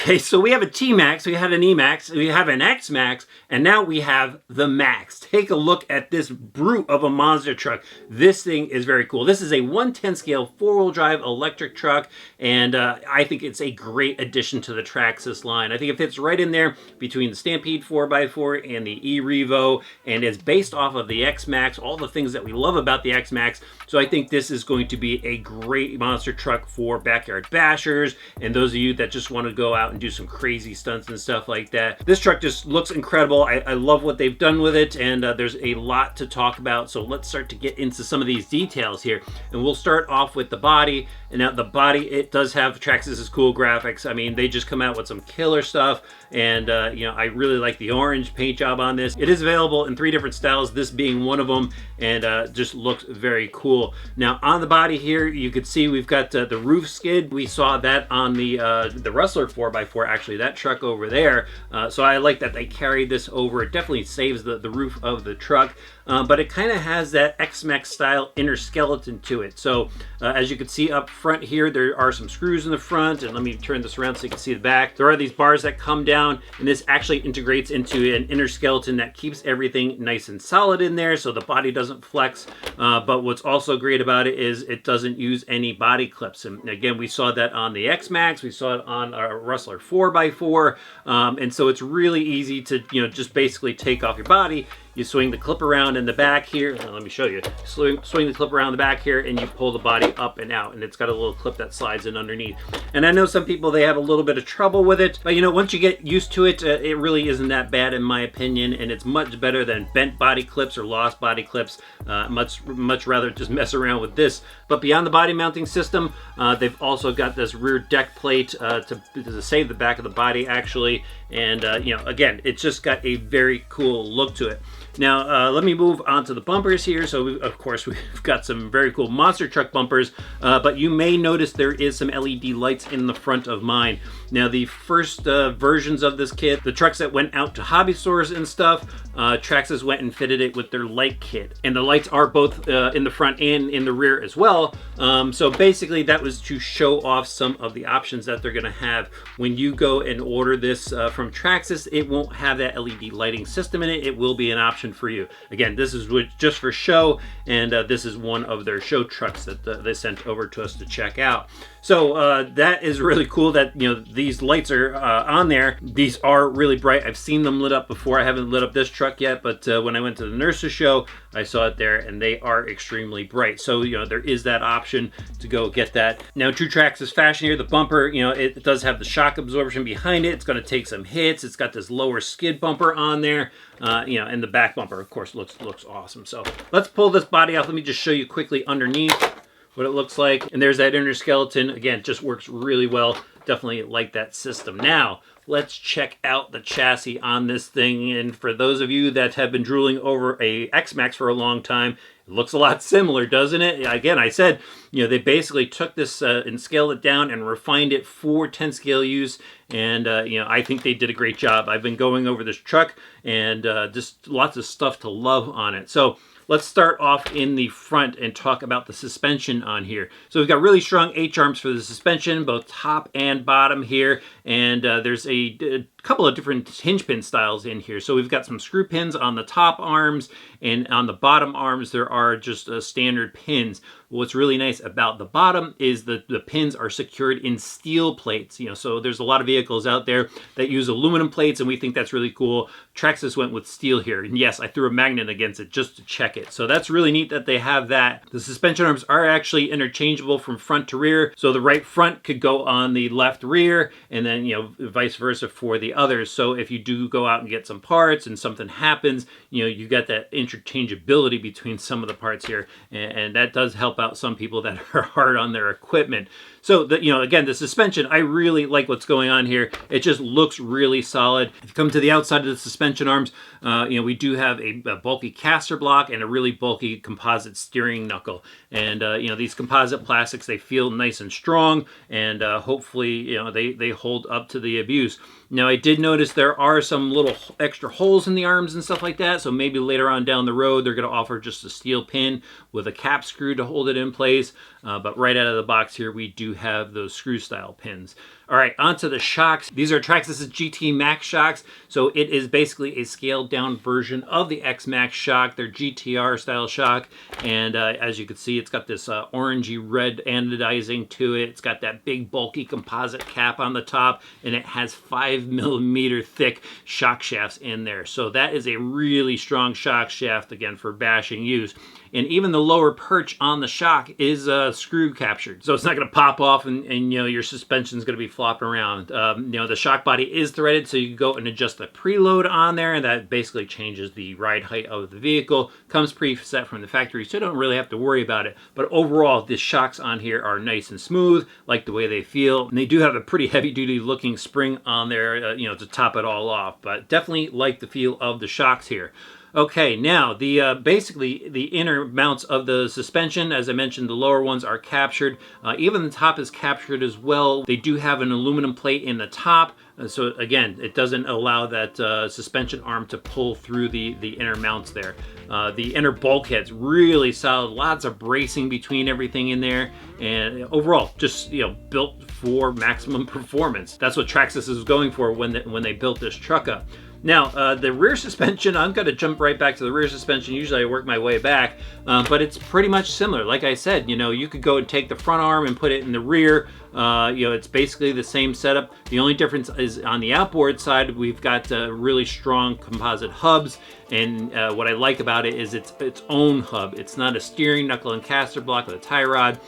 Okay, so we have a T-Max, we had an E-Max, we have an X-Maxx, and now we have the Max. Take a look at this brute of a monster truck. This thing is very cool. This is a 1/10 scale 4-wheel drive electric truck, and I think it's a great addition to the Traxxas line. I think it fits right in there between the Stampede 4x4 and the E-Revo, and is based off of the X-Maxx, all the things that we love about the X-Maxx. So I think this is going to be a great monster truck for backyard bashers and those of you that just want to go out and do some crazy stunts and stuff like that. This truck just looks incredible. I love what they've done with it, and there's a lot to talk about. So let's start to get into some of these details here, and we'll start off with the body. And now the body, it does have Traxxas' cool graphics. I mean, they just come out with some killer stuff, and you know, I really like the orange paint job on this. It is available in 3 different styles, this being one of them, and just looks very cool. Now on the body here, you can see we've got the roof skid. We saw that on the Rustler 4x4, actually, that truck over there. So I like that they carried this over. It definitely saves the roof of the truck. But it kind of has that X-Maxx style inner skeleton to it. So as you can see up front here, there are some screws in the front, and let me turn this around so you can see the back. There are these bars that come down, and this actually integrates into an inner skeleton that keeps everything nice and solid in there, so the body doesn't flex. But what's also great about it is it doesn't use any body clips. And again, we saw that on the X-Maxx, we saw it on a Rustler 4x4, and so it's really easy to, you know, just basically take off your body. You swing the clip around in the back here. Let me show you. Swing the clip around the back here, and you pull the body up and out, and it's got a little clip that slides in underneath. And I know some people, they have a little bit of trouble with it, but you know, once you get used to it, it really isn't that bad in my opinion, and it's much better than bent body clips or lost body clips. Much rather just mess around with this. But beyond the body mounting system, they've also got this rear deck plate to save the back of the body, actually. And you know, again, it's just got a very cool look to it. Now, let me move on to the bumpers here. So, of course, we've got some very cool monster truck bumpers, but you may notice there is some LED lights in the front of mine. Now, the first versions of this kit, the trucks that went out to hobby stores and stuff, Traxxas went and fitted it with their light kit. And the lights are both in the front and in the rear as well. So basically, that was to show off some of the options that they're going to have. When you go and order this from Traxxas, it won't have that LED lighting system in it. It will be an option for you. Again, this is just for show, and this is one of their show trucks that they sent over to us to check out. So that is really cool that, you know, these lights are on there. These are really bright. I've seen them lit up before. I haven't lit up this truck yet, but when I went to the nurse's show, I saw it there, and they are extremely bright. So, you know, there is that option to go get that. Now, true Traxxas fashion here, the bumper, you know, it does have the shock absorption behind it. It's going to take some hits. It's got this lower skid bumper on there, you know, and the back bumper, of course, looks awesome. So let's pull this body off. Let me just show you quickly underneath what it looks like. And there's that inner skeleton. Again, just works really well. Definitely like that system. Now, let's check out the chassis on this thing. And for those of you that have been drooling over a X-Maxx for a long time, it looks a lot similar, doesn't it? Again, I said, you know, they basically took this and scaled it down and refined it for 10 scale use. And, you know, I think they did a great job. I've been going over this truck, and just lots of stuff to love on it. So let's start off in the front and talk about the suspension on here. So we've got really strong H-arms for the suspension, both top and bottom here. And there's a couple of different hinge pin styles in here. So we've got some screw pins on the top arms, and on the bottom arms, there are just standard pins. What's really nice about the bottom is that the pins are secured in steel plates. You know, so there's a lot of vehicles out there that use aluminum plates, and we think that's really cool. Traxxas went with steel here. And yes, I threw a magnet against it just to check it. So that's really neat that they have that. The suspension arms are actually interchangeable from front to rear. So the right front could go on the left rear, and then, you know, vice versa for the others. So if you do go out and get some parts and something happens, you know, you got that interchangeability between some of the parts here. And that does help out some people that are hard on their equipment. So, you know, again, the suspension, I really like what's going on here. It just looks really solid. If you come to the outside of the suspension, suspension arms, we do have a bulky caster block and a really bulky composite steering knuckle. And these composite plastics, they feel nice and strong, and hopefully they hold up to the abuse. Now, I did notice there are some little extra holes in the arms and stuff like that, so maybe later on down the road they're going to offer just a steel pin with a cap screw to hold it in place. But right out of the box here, we do have those screw style pins. All right, onto the shocks. These are Traxxas GT Max shocks. So it is basically a scaled down version of the X-Maxx shock, their GTR style shock. And as you can see, it's got this orangey red anodizing to it. It's got that big bulky composite cap on the top, and it has 5mm thick shock shafts in there. So that is a really strong shock shaft, again, for bashing use. And even the lower perch on the shock is screw captured. So it's not going to pop off and your suspension is going to be flopping around. The shock body is threaded, so you can go and adjust the preload on there, and that basically changes the ride height of the vehicle. Comes preset from the factory, so you don't really have to worry about it. But overall, the shocks on here are nice and smooth, like the way they feel. And they do have a pretty heavy-duty looking spring on there, to top it all off. But definitely like the feel of the shocks here. Okay, now basically the inner mounts of the suspension, as I mentioned, the lower ones are captured. Even the top is captured as well. They do have an aluminum plate in the top. So again, it doesn't allow that suspension arm to pull through the inner mounts there. The inner bulkhead's really solid, lots of bracing between everything in there, and overall, just built for maximum performance. That's what Traxxas is going for when they built this truck up. Now, the rear suspension, I'm going to jump right back to the rear suspension. Usually I work my way back, but it's pretty much similar. Like I said, you could go and take the front arm and put it in the rear. It's basically the same setup. The only difference is on the outboard side, we've got really strong composite hubs. And what I like about it is it's its own hub. It's not a steering knuckle and caster block with a tie rod.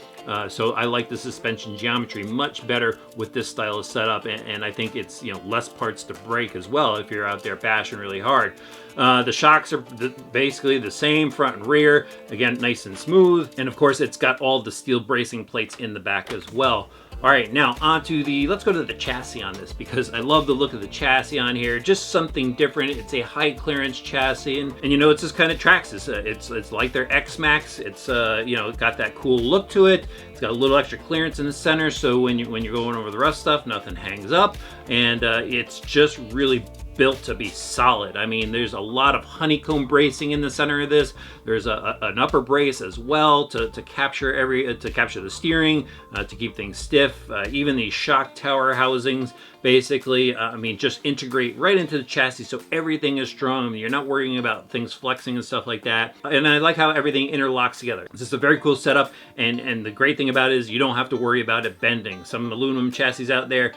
So I like the suspension geometry much better with this style of setup, and I think it's less parts to break as well if you're out there bashing really hard. The shocks are basically the same front and rear, again nice and smooth, and of course it's got all the steel bracing plates in the back as well. All right, now let's go to the chassis on this, because I love the look of the chassis on here. Just something different. It's a high clearance chassis, and it's just kind of Traxxas. It's like their X-Maxx. It's got that cool look to it. It's got a little extra clearance in the center, so when you're going over the rough stuff, nothing hangs up, and it's just really built to be solid. I mean, there's a lot of honeycomb bracing in the center of this. There's an upper brace as well to capture the steering, to keep things stiff. Even these shock tower housings, basically, just integrate right into the chassis, so everything is strong. I mean, you're not worrying about things flexing and stuff like that. And I like how everything interlocks together. It's just a very cool setup, and the great thing about it is you don't have to worry about it bending. Some aluminum chassis out there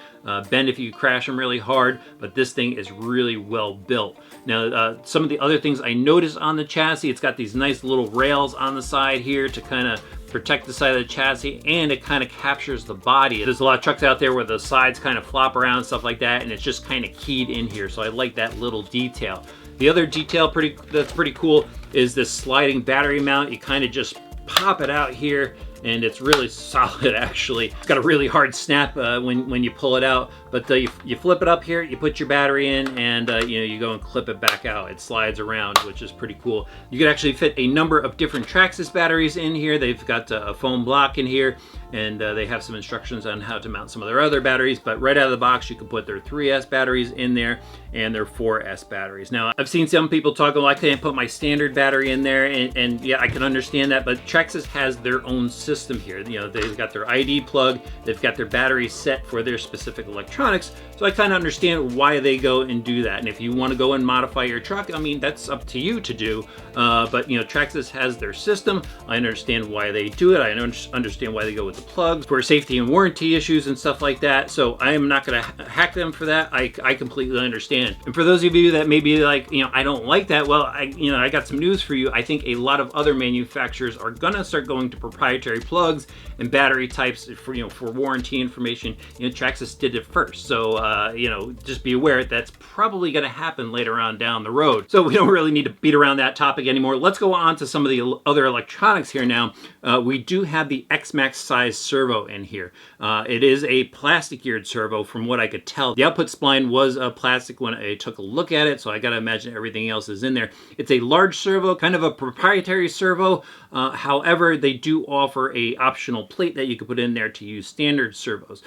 bend if you crash them really hard, but this thing is really well built. Now, some of the other things I noticed on the chassis, it's got these nice little rails on the side here to kind of protect the side of the chassis, and it kind of captures the body. There's a lot of trucks out there where the sides kind of flop around and stuff like that, and it's just kind of keyed in here, so I like that little detail. The other detail that's pretty cool is this sliding battery mount. You kind of just pop it out here, and it's really solid actually. It's got a really hard snap when you pull it out, but you flip it up here, you put your battery in, and you go and clip it back out. It slides around, which is pretty cool. You could actually fit a number of different Traxxas batteries in here. They've got a foam block in here, and they have some instructions on how to mount some of their other batteries, but right out of the box you can put their 3S batteries in there and their 4S batteries. Now, I've seen some people talk, well, I can't put my standard battery in there, and yeah, I can understand that, but Traxxas has their own system here. They've got their ID plug, they've got their battery set for their specific electronics, so I kind of understand why they go and do that. And if you want to go and modify your truck, I mean, that's up to you to do, but Traxxas has their system. I understand why they do it. I understand why they go with the plugs for safety and warranty issues and stuff like that, so I am not going to hack them for that. I completely understand. And for those of you that may be like, I don't like that, well, I got some news for you. I think a lot of other manufacturers are gonna start going to proprietary plugs and battery types for warranty information. Traxxas did it first. first. So, you know, just be aware that's probably going to happen later on down the road. So we don't really need to beat around that topic anymore. Let's go on to some of the other electronics here now. We do have the X-Maxx size servo in here. It is a plastic geared servo from what I could tell. The output spline was plastic when I took a look at it, so I got to imagine everything else is in there. It's a large servo, kind of a proprietary servo. However, they do offer a optional plate that you could put in there to use standard servos.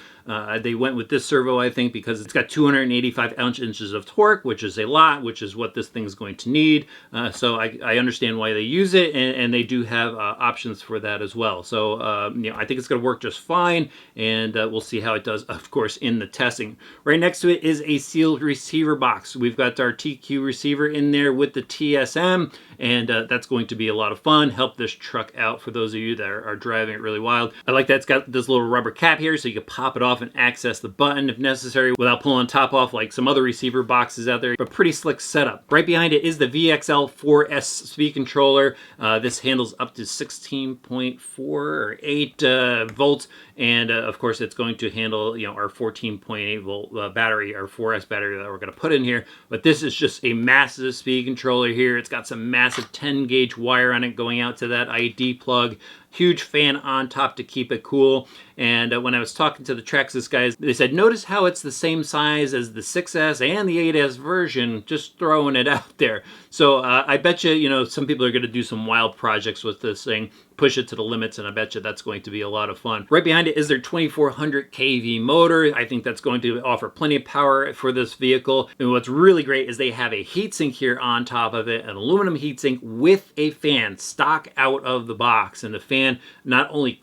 They went with this servo, I think, because it's got 285 inches of torque, which is a lot, which is what this thing's going to need. So I understand why they use it, and they do have options for that as well. So, you know, I think it's going to work just fine, and we'll see how it does, of course, in the testing. Right next to it is a sealed receiver box. We've got our TQ receiver in there with the TSM, and that's going to be a lot of fun. Help this truck out for those of you that are driving it really wild. I like that it's got this little rubber cap here, so you can pop it off and access the button if necessary without pulling top off like some other receiver boxes out there. But pretty slick setup. Right behind it is the VXL4S speed controller. This handles up to 16.4 or 8 volts, and of course it's going to handle, you know, our 14.8 volt battery, our 4S battery that we're going to put in here. But this is just a massive speed controller here. It's got some massive 10 gauge wire on it going out to that ID plug. Huge fan on top to keep it cool. And when I was talking to the Traxxas guys, they said, notice how it's the same size as the 6S and the 8S version, just throwing it out there. So I bet you, you know, some people are going to do some wild projects with this thing, push it to the limits, and I bet you that's going to be a lot of fun. Right behind it is their 2400 kV motor. I think that's going to offer plenty of power for this vehicle. And what's really great is they have a heatsink here on top of it, an aluminum heatsink with a fan stock out of the box. And the fan not only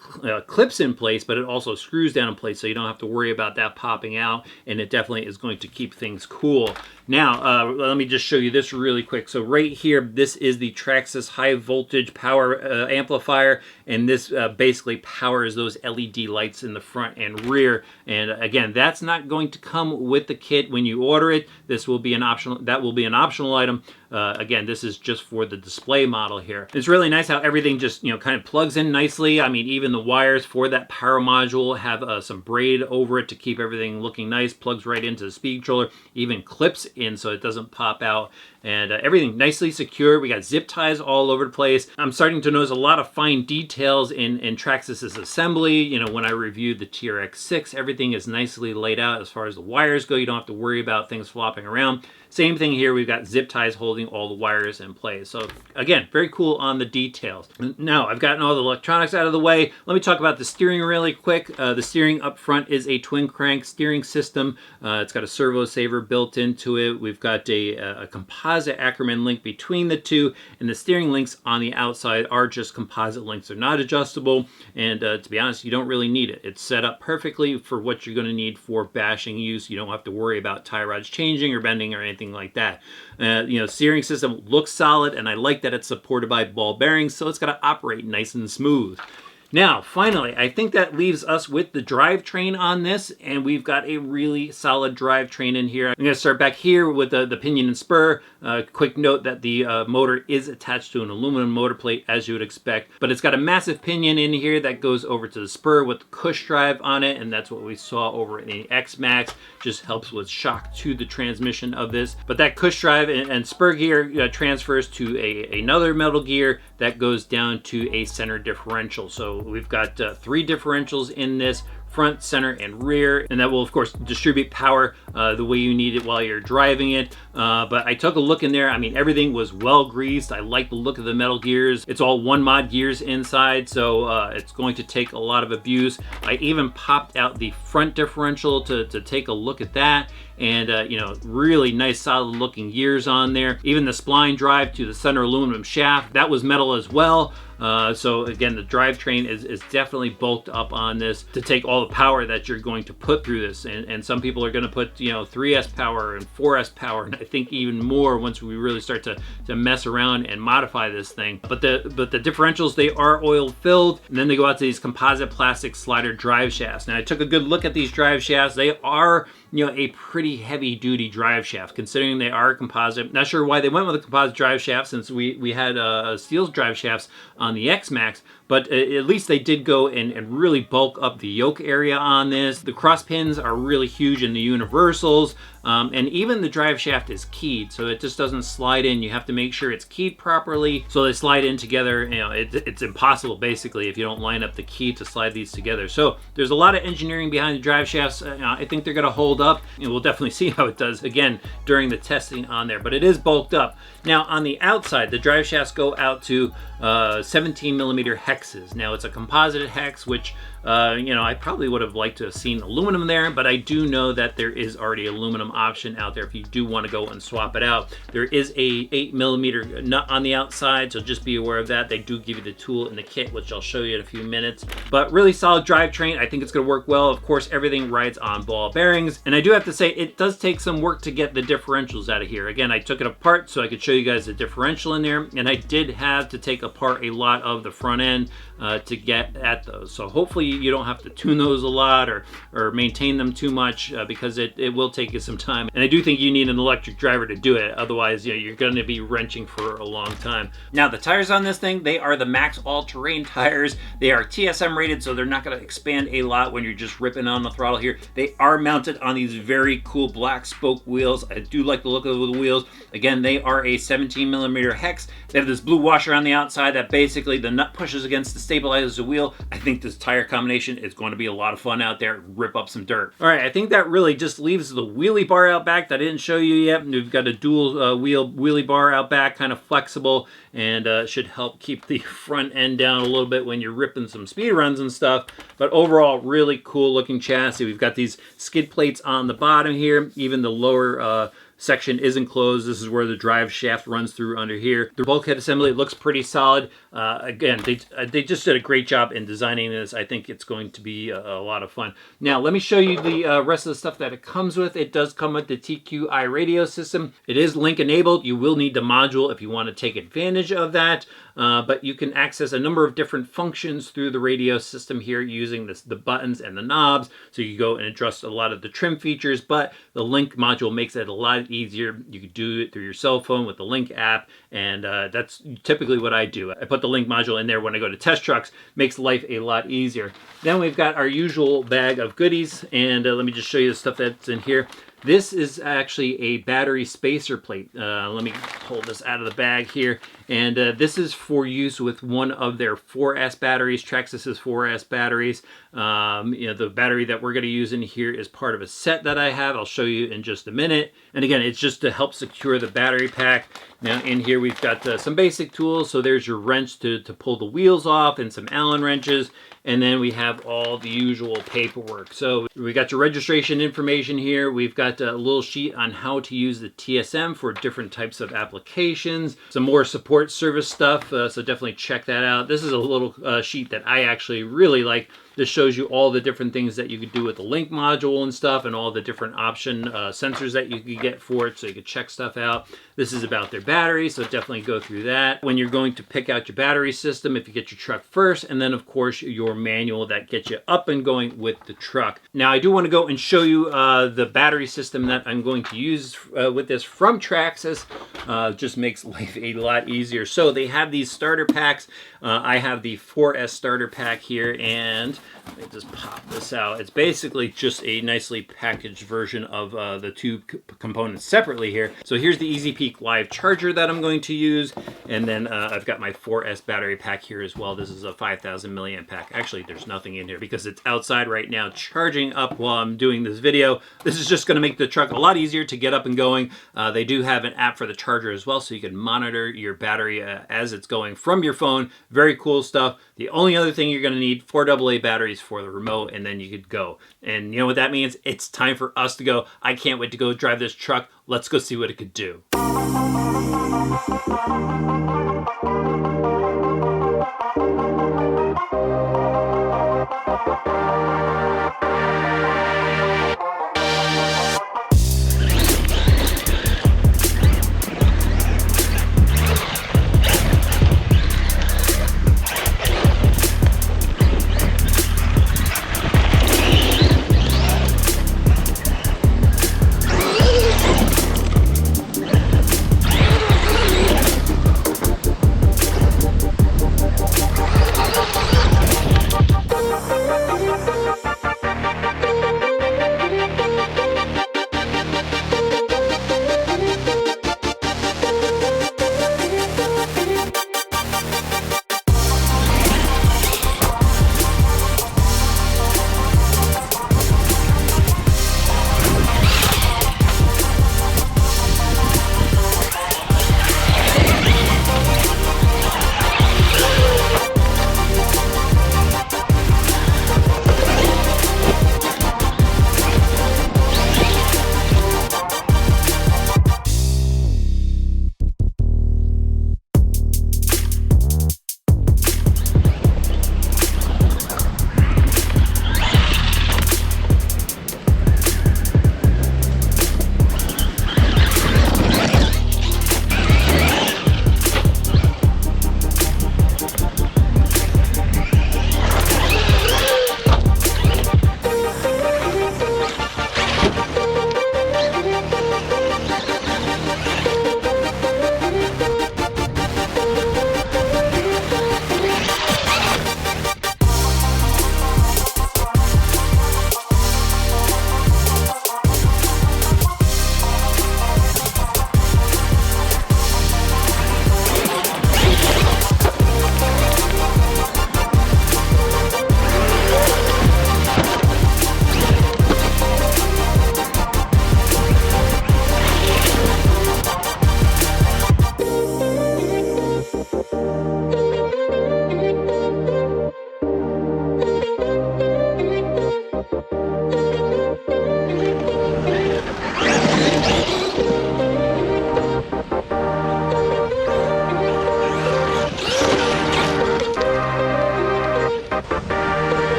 clips in place, but it also screws down in place, so you don't have to worry about that popping out, and it definitely is going to keep things cool. Now, let me just show you this really quick. So right here, this is the Traxxas high voltage power amplifier, and this basically powers those LED lights in the front and rear. And again, that's not going to come with the kit when you order it. This will be an optional, that will be an optional item. Again, this is just for the display model here. It's really nice how everything just, you know, kind of plugs in nicely. I mean, even the wires for that power module have some braid over it to keep everything looking nice. Plugs right into the speed controller, even clips in so it doesn't pop out. And everything nicely secure. We got zip ties all over the place. I'm starting to notice a lot of fine details in Traxxas's assembly. You know, when I reviewed the TRX-6, everything is nicely laid out as far as the wires go. You don't have to worry about things flopping around. Same thing here, we've got zip ties holding all the wires in place. So again, very cool on the details. Now, I've gotten all the electronics out of the way. Let me talk about the steering really quick. The steering up front is a twin crank steering system. It's got a servo saver built into it. We've got a composite Ackerman link between the two, and the steering links on the outside are just composite links. They're not adjustable, and to be honest, you don't really need it. It's set up perfectly for what you're going to need for bashing use. You don't have to worry about tie rods changing or bending or anything like that. You know, steering system looks solid, and I like that it's supported by ball bearings, so it's got to operate nice and smooth. Now, finally, I think that leaves us with the drivetrain on this, and we've got a really solid drivetrain in here. I'm going to start back here with the pinion and spur. Quick note that the motor is attached to an aluminum motor plate, as you would expect, but it's got a massive pinion in here that goes over to the spur with the cush drive on it, and that's what we saw over in the X-Maxx. Just helps with shock to the transmission of this. But that cush drive and spur gear transfers to another metal gear that goes down to a center differential. So we've got 3 differentials in this, front, center, and rear, and that will of course distribute power the way you need it while you're driving it. But I took a look in there. I mean, everything was well greased. I like the look of the metal gears. It's all 1-mod gears inside, so it's going to take a lot of abuse. I even popped out the front differential to take a look at that, and you know, really nice solid looking gears on there. Even the spline drive to the center aluminum shaft, that was metal as well. So again, the drivetrain is definitely bulked up on this to take all the power that you're going to put through this. And some people are going to put, you know, 3S power and 4S power, and I think even more once we really start to mess around and modify this thing. But the differentials, they are oil filled, and then they go out to these composite plastic slider drive shafts. Now, I took a good look at these drive shafts. They are a pretty heavy duty drive shaft, considering they are composite. Not sure why they went with a composite drive shaft, since we had steel drive shafts on the X-Maxx, but at least they did go and really bulk up the yoke area on this. The cross pins are really huge in the universals, and even the drive shaft is keyed, so it just doesn't slide in. You have to make sure it's keyed properly so they slide in together. It's impossible basically if you don't line up the key to slide these together. So there's a lot of engineering behind the drive shafts. I think they're going to hold up, and we'll definitely see how it does again during the testing on there, but it is bulked up. Now on the outside, the drive shafts go out to 17 millimeter hexes. Now it's a composite hex, which I probably would have liked to have seen aluminum there, but I do know that there is already aluminum option out there if you do want to go and swap it out. There is a 8 millimeter nut on the outside, so just be aware of that. They do give you the tool in the kit, which I'll show you in a few minutes. But really solid drivetrain. I think it's going to work well. Of course, everything rides on ball bearings, and I do have to say it does take some work to get the differentials out of here. Again, I took it apart so I could show you guys the differential in there, and I did have to take apart a lot of the front end to get at those. So hopefully you don't have to tune those a lot or maintain them too much, because it will take you some time. And I do think you need an electric driver to do it. Otherwise, you're going to be wrenching for a long time. Now, the tires on this thing, they are the MAXX all-terrain tires. They are TSM rated, so they're not going to expand a lot when you're just ripping on the throttle here. They are mounted on these very cool black spoke wheels. I do like the look of the wheels. Again, they are a 17 millimeter hex. They have this blue washer on the outside that basically the nut pushes against the stabilizes the wheel. I think this tire combination is going to be a lot of fun out there. Rip up some dirt. All right, I think that really just leaves the wheelie bar out back that I didn't show you yet. We've got a dual wheel wheelie bar out back, kind of flexible, and should help keep the front end down a little bit when you're ripping some speed runs and stuff. But overall, really cool looking chassis. We've got these skid plates on the bottom here. Even the lower section is enclosed. This is where the drive shaft runs through under here. The bulkhead assembly looks pretty solid. Again, they just did a great job in designing this. I think it's going to be a lot of fun. Now, let me show you the rest of the stuff that it comes with. It does come with the TQI radio system. It is link enabled. You will need the module if you want to take advantage of that. But you can access a number of different functions through the radio system here using the buttons and the knobs. So you go and adjust a lot of the trim features, but the link module makes it a lot easier. You can do it through your cell phone with the link app, and that's typically what I do. I put the link module in there when I go to test trucks. Makes life a lot easier. Then we've got our usual bag of goodies, and let me just show you the stuff that's in here. This is actually a battery spacer plate. Let me pull this out of the bag here. And this is for use with one of their 4S batteries, Traxxas 4S batteries. The battery that we're going to use in here is part of a set that I have. I'll show you in just a minute. And again, it's just to help secure the battery pack. Now in here we've got some basic tools. So there's your wrench to pull the wheels off and some Allen wrenches. And then we have all the usual paperwork. So we got your registration information here. We've got a little sheet on how to use the TSM for different types of applications. Some more support service stuff, so definitely check that out. This is a little sheet that I actually really like. This shows you all the different things that you could do with the link module and stuff, and all the different option sensors that you could get for it, so you could check stuff out. This is about their battery, so definitely go through that. When you're going to pick out your battery system, if you get your truck first, and then of course your manual that gets you up and going with the truck. Now I do want to go and show you the battery system that I'm going to use with this from Traxxas. Just makes life a lot easier. So they have these starter packs. I have the 4S starter pack here, and let me just pop this out. It's basically just a nicely packaged version of the two components separately here. So here's the Easy Peak Live charger that I'm going to use, and then I've got my 4S battery pack here as well. This is a 5,000 milliamp pack. Actually, there's nothing in here because it's outside right now charging up while I'm doing this video. This is just going to make the truck a lot easier to get up and going. They do have an app for the charger as well, so you can monitor your battery as it's going from your phone. Very cool stuff. The only other thing you're going to need, 4 AA batteries for the remote, and then you could go. And you know what that means? It's time for us to go. I can't wait to go drive this truck. Let's go see what it could do.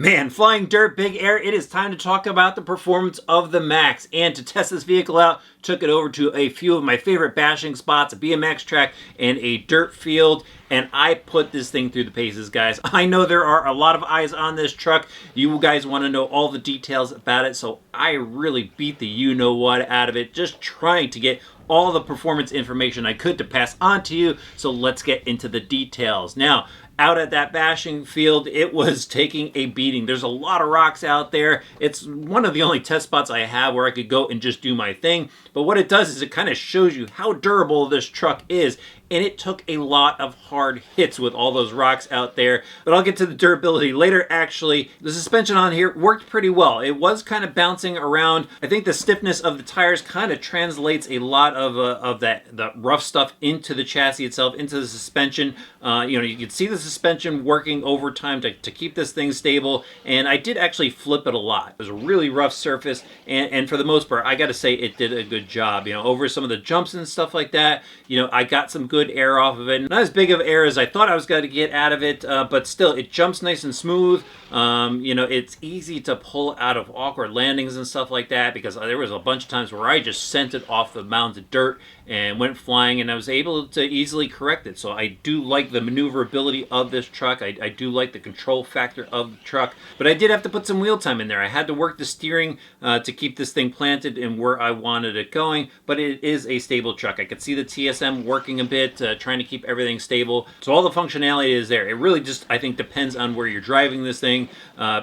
Man, flying dirt, big air, it is time to talk about the performance of the MAXX. And to test this vehicle out, took it over to a few of my favorite bashing spots, a BMX track and a dirt field, and I put this thing through the paces, guys. I know there are a lot of eyes on this truck. You guys want to know all the details about it, so I really beat the you-know-what out of it, just trying to get all the performance information I could to pass on to you. So let's get into the details. Now, out at that bashing field, it was taking a beating. There's a lot of rocks out there. It's one of the only test spots I have where I could go and just do my thing. But what it does is it kind of shows you how durable this truck is. And it took a lot of hard hits with all those rocks out there. But I'll get to the durability later, actually. The suspension on here worked pretty well. It was kind of bouncing around. I think the stiffness of the tires kind of translates a lot of the rough stuff into the chassis itself, into the suspension. You can see the suspension working over time to keep this thing stable. And I did actually flip it a lot. It was a really rough surface. And for the most part, I got to say it did a good job. Over some of the jumps and stuff like that, I got some good air off of it. Not as big of air as I thought I was going to get out of it, but still, it jumps nice and smooth. It's easy to pull out of awkward landings and stuff like that, because there was a bunch of times where I just sent it off the mound of dirt and went flying, and I was able to easily correct it. So I do like the maneuverability of this truck. I do like the control factor of the truck, but I did have to put some wheel time in there. I had to work the steering to keep this thing planted and where I wanted it going, but it is a stable truck. I could see the TSM working a bit, trying to keep everything stable. So all the functionality is there. It really just, I think, depends on where you're driving this thing,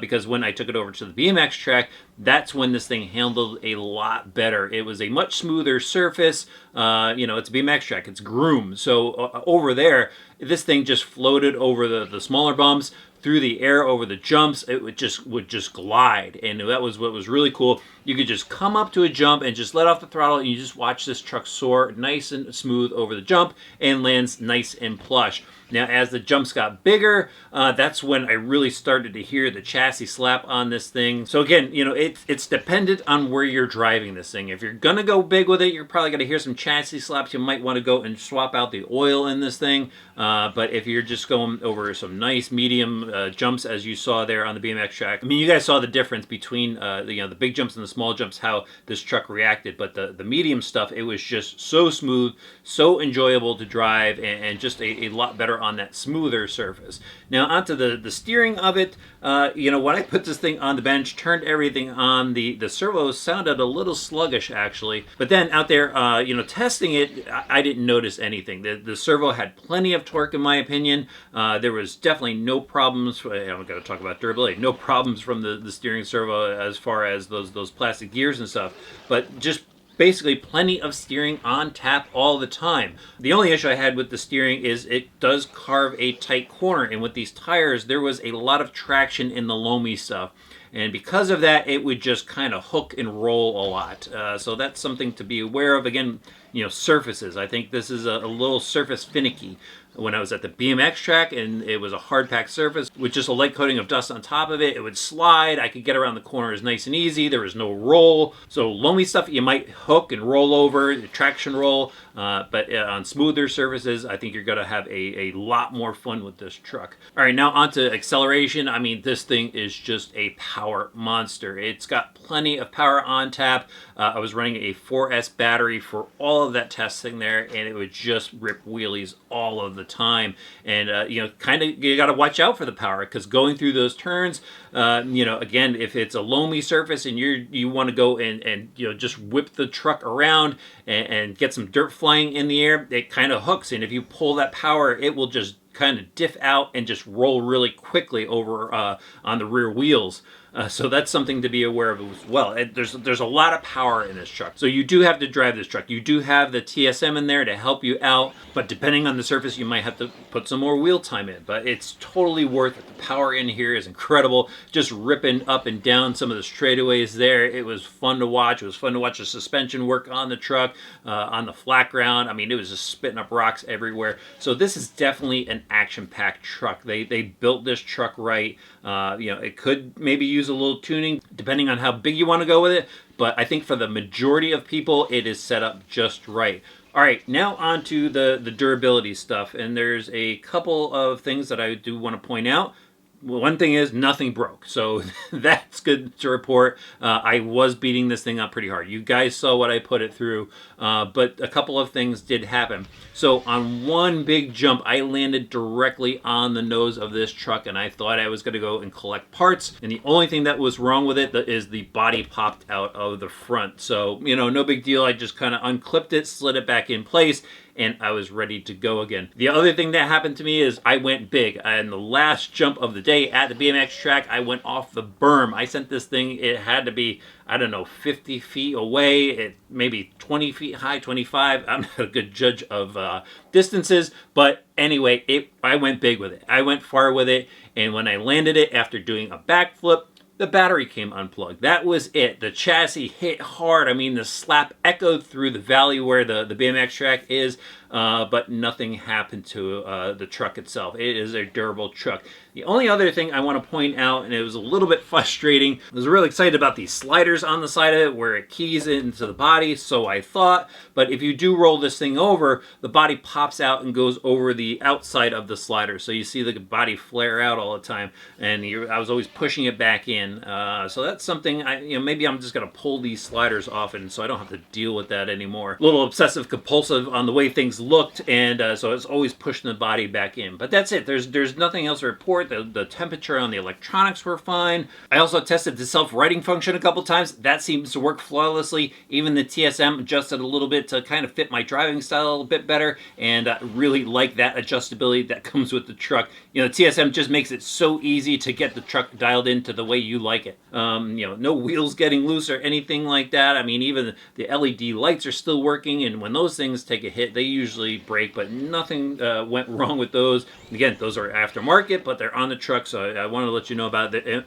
because when I took it over to the BMX track, that's when this thing handled a lot better. It was a much smoother surface. It's a BMX track. It's groomed. So over there, this thing just floated over the smaller bumps, through the air over the jumps. It would just glide, and that was what was really cool. You could just come up to a jump and just let off the throttle, and you just watch this truck soar nice and smooth over the jump and lands nice and plush. Now, as the jumps got bigger, that's when I really started to hear the chassis slap on this thing. So again, it's dependent on where you're driving this thing. If you're gonna go big with it, you're probably gonna hear some chassis slaps. You might want to go and swap out the oil in this thing. But if you're just going over some nice medium jumps, as you saw there on the BMX track, I mean, you guys saw the difference between the big jumps and the small jumps, how this truck reacted. But the medium stuff, it was just so smooth, so enjoyable to drive, and just a lot better on that smoother surface. Now onto the steering of it. When I put this thing on the bench, turned everything on, the servos sounded a little sluggish actually. But then out there, testing it, I didn't notice anything. The servo had plenty of torque in my opinion. There was definitely no problems. I'm going to talk about durability. No problems from the steering servo as far as those plastic gears and stuff. But just basically plenty of steering on tap all the time. The only issue I had with the steering is it does carve a tight corner, and with these tires there was a lot of traction in the loamy stuff, and because of that it would just kind of hook and roll a lot. So that's something to be aware of. Again, surfaces, I think this is a little surface finicky. When I was at the BMX track and it was a hard packed surface with just a light coating of dust on top of it, it would slide. I could get around the corners nice and easy. There was no roll. So loamy stuff you might hook and roll over, traction roll, but on smoother surfaces, I think you're going to have a lot more fun with this truck. All right, now onto acceleration. I mean, this thing is just a power monster. It's got plenty of power on tap. I was running a 4S battery for all of that testing there, and it would just rip wheelies all of the time. And you got to watch out for the power, because going through those turns, again, if it's a loamy surface and you want to go and just whip the truck around and get some dirt flying in the air, it kind of hooks, and if you pull that power, it will just kind of diff out and just roll really quickly over on the rear wheels. So that's something to be aware of as well. There's a lot of power in this truck. So you do have to drive this truck. You do have the TSM in there to help you out, but depending on the surface, you might have to put some more wheel time in. But it's totally worth it. The power in here is incredible. Just ripping up and down some of the straightaways there. It was fun to watch. It was fun to watch the suspension work on the truck, on the flat ground. I mean, it was just spitting up rocks everywhere. So this is definitely an action-packed truck. They built this truck right. It could maybe use a little tuning depending on how big you want to go with it, but I think for the majority of people it is set up just right. All right, now on to the durability stuff, and there's a couple of things that I do want to point out. one thing is nothing broke, so that's good to report. I was beating this thing up pretty hard. You guys saw what I put it through, but a couple of things did happen. So on one big jump, I landed directly on the nose of this truck, and I thought I was going to go and collect parts, and the only thing that was wrong with it is the body popped out of the front. So, you know, no big deal. I just kind of unclipped it, slid it back in place, and I was ready to go again. The other thing that happened to me is I went big. And the last jump of the day at the BMX track, I went off the berm. I sent this thing, it had to be, I don't know, 50 feet away, it maybe 20 feet high, 25. I'm not a good judge of distances, but anyway, I went big with it. I went far with it, and when I landed it after doing a backflip, the battery came unplugged. That was it. The chassis hit hard. I mean, the slap echoed through the valley where the BMX track is, but nothing happened to the truck itself. It is a durable truck. The only other thing I want to point out, and it was a little bit frustrating, I was really excited about these sliders on the side of it where it keys into the body, so I thought, but if you do roll this thing over, the body pops out and goes over the outside of the slider, so you see the body flare out all the time, and I was always pushing it back in, so that's something, maybe I'm just going to pull these sliders off, and so I don't have to deal with that anymore. A little obsessive compulsive on the way things looked, and so it's always pushing the body back in, but that's it. There's nothing else to report. The temperature on the electronics were fine. I also tested the self-righting function a couple times. That seems to work flawlessly. Even the TSM adjusted a little bit to kind of fit my driving style a bit better, and I really like that adjustability that comes with the truck. You know, TSM just makes it so easy to get the truck dialed into the way you like it. No wheels getting loose or anything like that. I mean, even the LED lights are still working, and when those things take a hit, they usually break, but nothing went wrong with those. Again, those are aftermarket, but they're on the truck, so I wanted to let you know about that. And,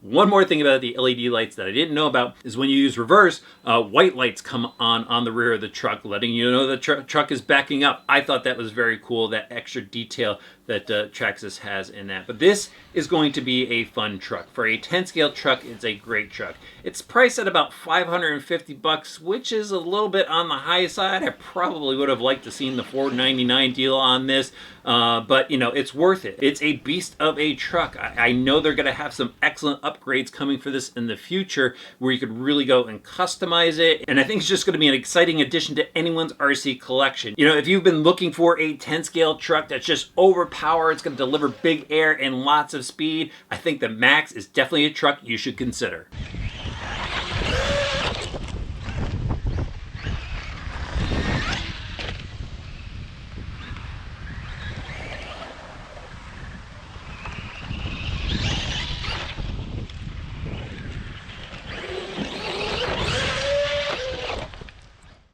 one more thing about the LED lights that I didn't know about is when you use reverse, white lights come on the rear of the truck, letting you know the truck is backing up. I thought that was very cool, that extra detail that Traxxas has in that. But this is going to be a fun truck. For a 10 scale truck, it's a great truck. It's priced at about $550, which is a little bit on the high side. I probably would have liked to seen the $499 deal on this, but it's worth it. It's a beast of a truck. I know they're going to have some excellent upgrades coming for this in the future where you could really go and customize it, and I think it's just going to be an exciting addition to anyone's RC collection. If you've been looking for a 10 scale truck that's just overpowered, it's going to deliver big air and lots of speed, I think the MAXX is definitely a truck you should consider.